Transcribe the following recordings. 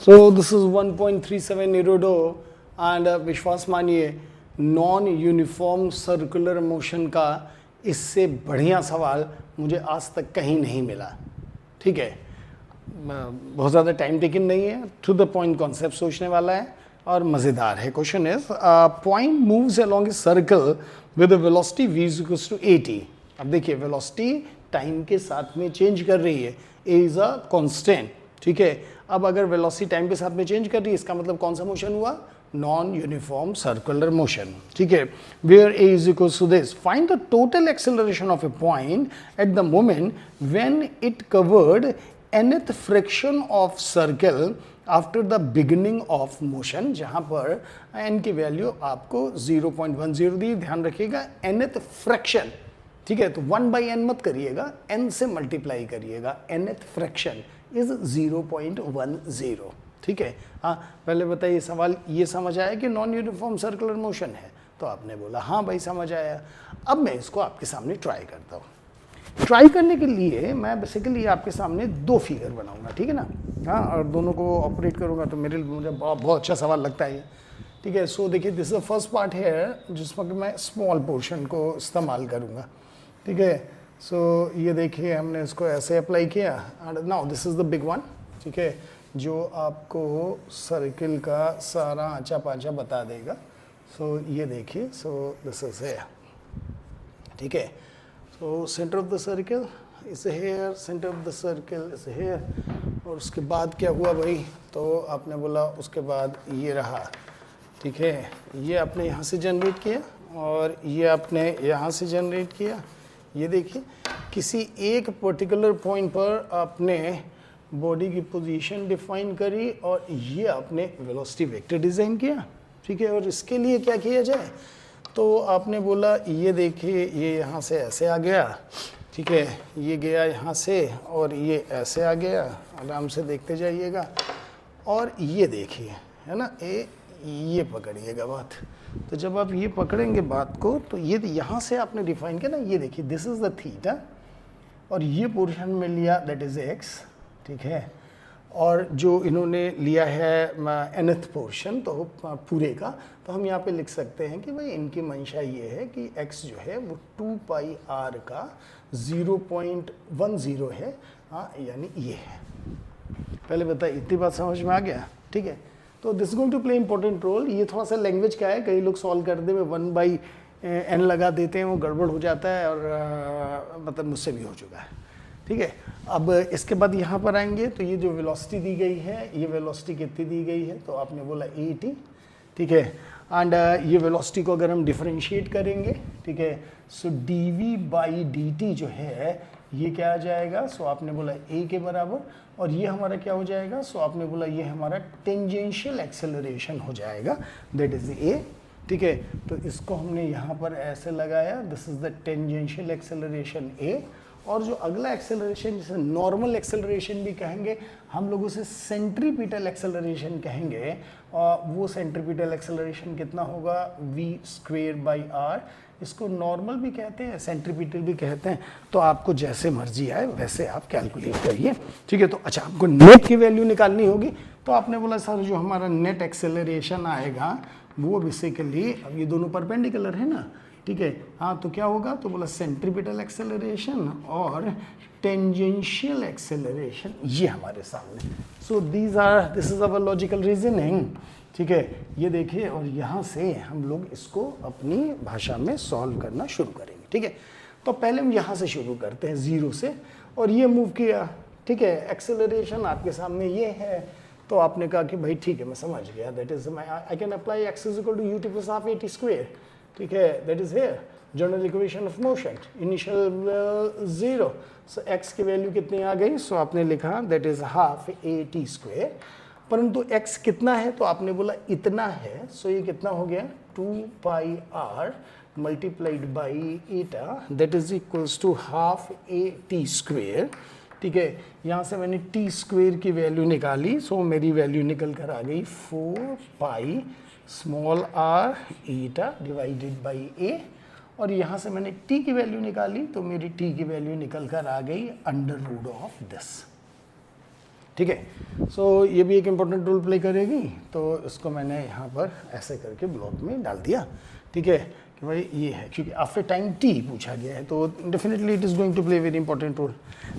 So this is 1.37 इरोडो and विश्वास मानिए non uniform circular motion का इससे बढ़िया सवाल मुझे आज तक कहीं नहीं मिला। ठीक है, बहुत ज़्यादा टाइम टेकिंग नहीं है, टू द पॉइंट कॉन्सेप्ट सोचने वाला है और मज़ेदार है। Question is point moves along a circle with velocity v equals to 80। अब देखिए वेलोसिटी टाइम के साथ में चेंज कर रही है, a इज अ कांस्टेंट। ठीक है, अब अगर वेलोसिटी टाइम के साथ में चेंज कर रही है इसका मतलब कौन सा मोशन हुआ? Non uniform circular motion. ठीक है, where a is equals to this, find the total acceleration of a point at the moment when it covered nth fraction of circle after the beginning of motion, जहां पर n की value आपको 0.10 दी। ध्यान रखिएगा nth fraction. ठीक है, तो 1/n मत करिएगा, n से मल्टीप्लाई करिएगा। nth fraction is 0.10। ठीक है, हाँ पहले बताइए सवाल ये समझ आया कि नॉन यूनिफॉर्म सर्कुलर मोशन है? तो आपने बोला हाँ भाई समझ आया। अब मैं इसको आपके सामने ट्राई करता हूँ। ट्राई करने के लिए मैं बेसिकली आपके सामने दो फिगर बनाऊंगा, ठीक है ना, हाँ, और दोनों को ऑपरेट करूंगा तो मुझे बहुत अच्छा सवाल लगता है ये। ठीक है, सो देखिए this is the first part है जिसमें कि मैं स्मॉल पोर्शन को इस्तेमाल करूंगा। ठीक है, सो ये देखिए हमने इसको ऐसे अप्लाई किया and now this is the big one. ठीक है, जो आपको सर्किल का सारा आंचा पांचा बता देगा। सो ये देखिए, सो दिस इज है। ठीक है, so center of the circle is here, center of the circle is here। और उसके बाद क्या हुआ भाई? तो आपने बोला उसके बाद ये रहा। ठीक है, ये आपने यहाँ से जनरेट किया और ये आपने यहाँ से जनरेट किया। ये देखिए किसी एक पर्टिकुलर पॉइंट पर आपने बॉडी की पोजीशन डिफाइन करी और ये आपने वेलोसिटी वेक्टर डिज़ाइन किया। ठीक है, और इसके लिए क्या किया जाए? तो आपने बोला ये देखिए ये यहाँ से ऐसे आ गया। ठीक है, ये गया यहाँ से और ये ऐसे आ गया, आराम से देखते जाइएगा। और ये देखिए है ना, ये पकड़िएगा बात। तो जब आप ये पकड़ेंगे बात को तो ये यहाँ से आपने डिफाइन किया ना, ये देखिए दिस इज़ द थीटा और ये पोर्शन में लिया दैट इज़ एक्स। ठीक है, और जो इन्होंने लिया है nth पोर्शन तो पूरे का, तो हम यहाँ पे लिख सकते हैं कि भाई इनकी मंशा ये है कि x जो है वो 2πr का 0.10 है। हाँ, यानी ये है। पहले बताइए इतनी बात समझ में आ गया? ठीक है, तो this going to play important role. ये थोड़ा सा लैंग्वेज का है, कई लोग सॉल्व करते हुए 1/n लगा देते हैं, वो गड़बड़ हो जाता है और मतलब मुझसे भी हो चुका है। ठीक है, अब इसके बाद यहाँ पर आएंगे तो ये जो वेलोसिटी दी गई है, ये वेलोसिटी कितनी दी गई है? तो आपने बोला 80। ठीक है, एंड ये वेलोसिटी को अगर हम डिफरेंशिएट करेंगे, ठीक है, सो dv/dt जो है ये क्या आ जाएगा? सो आपने बोला a के बराबर, और ये हमारा क्या हो जाएगा? सो आपने बोला ये हमारा टेंजेंशियल एक्सेलरेशन हो जाएगा, दैट इज a। ठीक है, तो इसको हमने यहाँ पर ऐसे लगाया, this is the tangential acceleration a। और जो अगला एक्सेलरेशन जिसे नॉर्मल एक्सेलरेशन भी कहेंगे, हम लोग उसे सेंट्रीपिटल एक्सेलरेशन कहेंगे। और वो सेंट्रीपिटल एक्सेलरेशन कितना होगा? v²/r। इसको नॉर्मल भी कहते हैं, सेंट्रीपिटल भी कहते हैं, तो आपको जैसे मर्जी आए वैसे आप कैलकुलेट करिए। ठीक है, तो अच्छा आपको नेट की वैल्यू निकालनी होगी, तो आपने बोला सर जो हमारा नेट एक्सेलरेशन आएगा वो बेसिकली, अब ये दोनों परपेंडिकुलर है ना, ठीक है, हाँ, तो क्या होगा? तो बोला सेंट्रीपिटल एक्सेलरेशन और टेंजेंशियल एक्सेलरेशन, ये हमारे सामने। So this is our logical reasoning. ठीक है, ये देखिए, और यहाँ से हम लोग इसको अपनी भाषा में सॉल्व करना शुरू करेंगे। ठीक है, तो पहले हम यहाँ से शुरू करते हैं 0 से, और ये मूव किया। ठीक है, एक्सेलरेशन आपके सामने ये है, तो आपने कहा कि भाई ठीक है मैं समझ गया, that is I can apply x is equal to ut + ½ at²। ठीक है, that is here general equation of motion, initial 0। So x की वैल्यू कितनी आ गई? सो आपने लिखा दैट इज ½ at²। परंतु x कितना है? तो आपने बोला इतना है। सो ये कितना हो गया? 2πr multiplied by eta, that is equals to ½ at²। ठीक है, यहाँ से मैंने t² की वैल्यू निकाली, सो मेरी वैल्यू निकल कर आ गई 4πr Etah divided by a। और यहाँ से मैंने t की वैल्यू निकाली, तो मेरी t की वैल्यू निकल कर आ गई √ऑफ दिस। ठीक है। सो ये भी एक इम्पोर्टेंट रोल प्ले करेगी, तो इसको मैंने यहाँ पर ऐसे करके ब्लॉक में डाल दिया, ठीक है, कि भाई ये है, क्योंकि आफ्टर टाइम टी पूछा गया है तो definitely it is going to play very important role.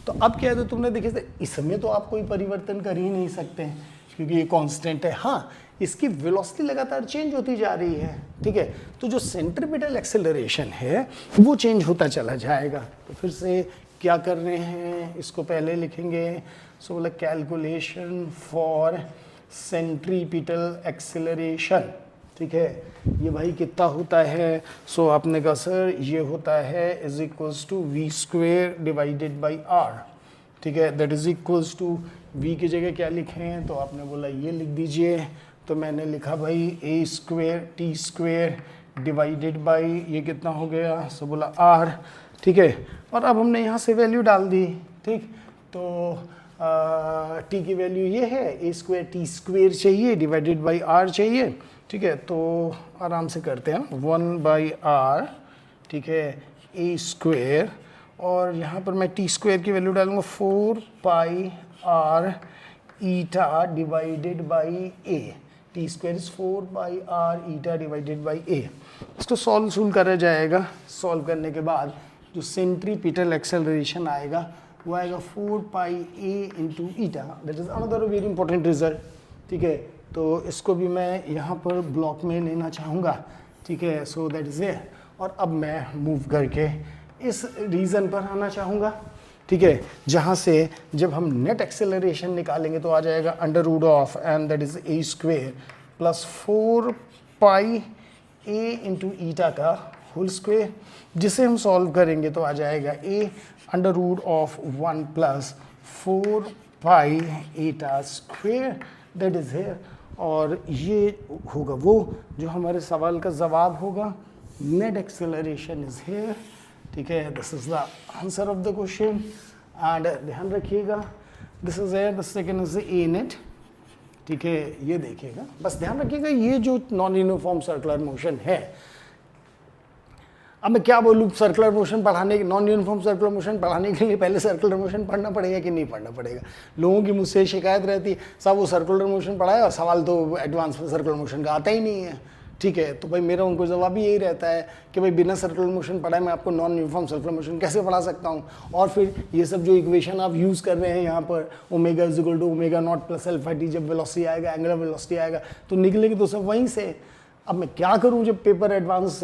तो अब क्या है, तो तुमने देखे थे इसमें तो आप कोई परिवर्तन कर ही नहीं सकते हैं क्योंकि ये कांस्टेंट है। हाँ, इसकी वेलोसिटी लगातार चेंज होती जा रही है, ठीक है, तो जो सेंट्रीपिटल एक्सेलरेशन है वो चेंज होता चला जाएगा। तो फिर से क्या कर रहे हैं, इसको पहले लिखेंगे, सो बोला कैलकुलेशन फॉर सेंट्रीपिटल एक्सेलरेशन, ठीक है, ये भाई कितना होता है। सो आपने कहा सर ये होता है is equals to v square divided by r, ठीक है, that is equals to v की जगह क्या लिखें, तो आपने बोला ये लिख दीजिए, तो मैंने लिखा भाई a square t square divided by ये कितना हो गया, सो बोला आर, ठीक है, और अब हमने यहाँ से वैल्यू डाल दी, ठीक, तो टी की वैल्यू ये है, ए स्क्वेयर टी स्क्वेयर चाहिए डिवाइडेड बाई आर चाहिए, ठीक है, तो आराम से करते हैं, 1/r, ठीक है, ए स्क्वेयर, और यहाँ पर मैं टी स्क्वेयर की वैल्यू डालूंगा 4πr eta divided by a, t square is 4πr eta divided by a. इसको सॉल्व करा जाएगा, सॉल्व करने के बाद जो सेंट्रीपिटल एक्सेलरेशन आएगा वो आएगा 4πa into eta, that is another very important result, ठीक है, तो इसको भी मैं यहाँ पर ब्लॉक में लेना चाहूँगा, ठीक है, सो दैट इज ए। और अब मैं मूव करके इस रीजन पर आना चाहूँगा, ठीक है, जहाँ से जब हम नेट एक्सेलरेशन निकालेंगे तो आ जाएगा under root of and that is a square plus 4πa into eta का होल स्क्वेयर, जिसे हम सॉल्व करेंगे तो आ जाएगा a under root of 1 plus 4π eta square, that is here, और ये होगा वो जो हमारे सवाल का जवाब होगा, नेट एक्सेलरेशन इज हेयर, ठीक है, this is the answer of the question. And ध्यान रखिएगा this is here, the second is a net, ठीक है, ये देखिएगा, बस ध्यान रखिएगा ये जो नॉन यूनिफॉर्म सर्कुलर मोशन है, अब मैं क्या बोलूँ, सर्कुलर मोशन पढ़ाने के, नॉन यूनिफॉर्म सर्कुलर मोशन पढ़ाने के लिए पहले सर्कुलर मोशन पढ़ना पड़ेगा कि नहीं पढ़ना पड़ेगा। लोगों की मुझसे शिकायत रहती है, साहब वो सर्कुलर मोशन पढ़ाए और सवाल तो एडवांस सर्कुलर मोशन का आता ही नहीं है, ठीक है, तो भाई मेरा उनको जवाब भी यही रहता है कि भाई बिना सर्कुलर मोशन पढ़ाए मैं आपको नॉन यूनिफॉर्म सर्कुलर मोशन कैसे पढ़ा सकता हूँ। और फिर ये सब जो इक्वेशन आप यूज़ कर रहे हैं यहाँ पर, omega is equal to omega not plus alpha t, जब वेलोसिटी आएगा, एंगुलर वेलोसिटी आएगा तो निकलेगी तो सब वहीं से। अब मैं क्या करूं जब पेपर एडवांस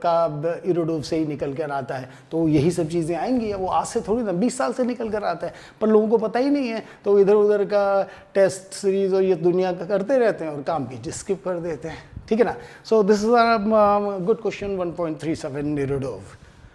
का इरोडोव से ही निकल कर आता है, तो यही सब चीज़ें आएंगी। वो आज से थोड़ी ना 20 साल से निकल कर आता है, पर लोगों को पता ही नहीं है, तो इधर उधर का टेस्ट सीरीज और ये दुनिया का करते रहते हैं और काम की स्किप कर देते हैं, ठीक है ना। So this is a good question 1.37 Irodov.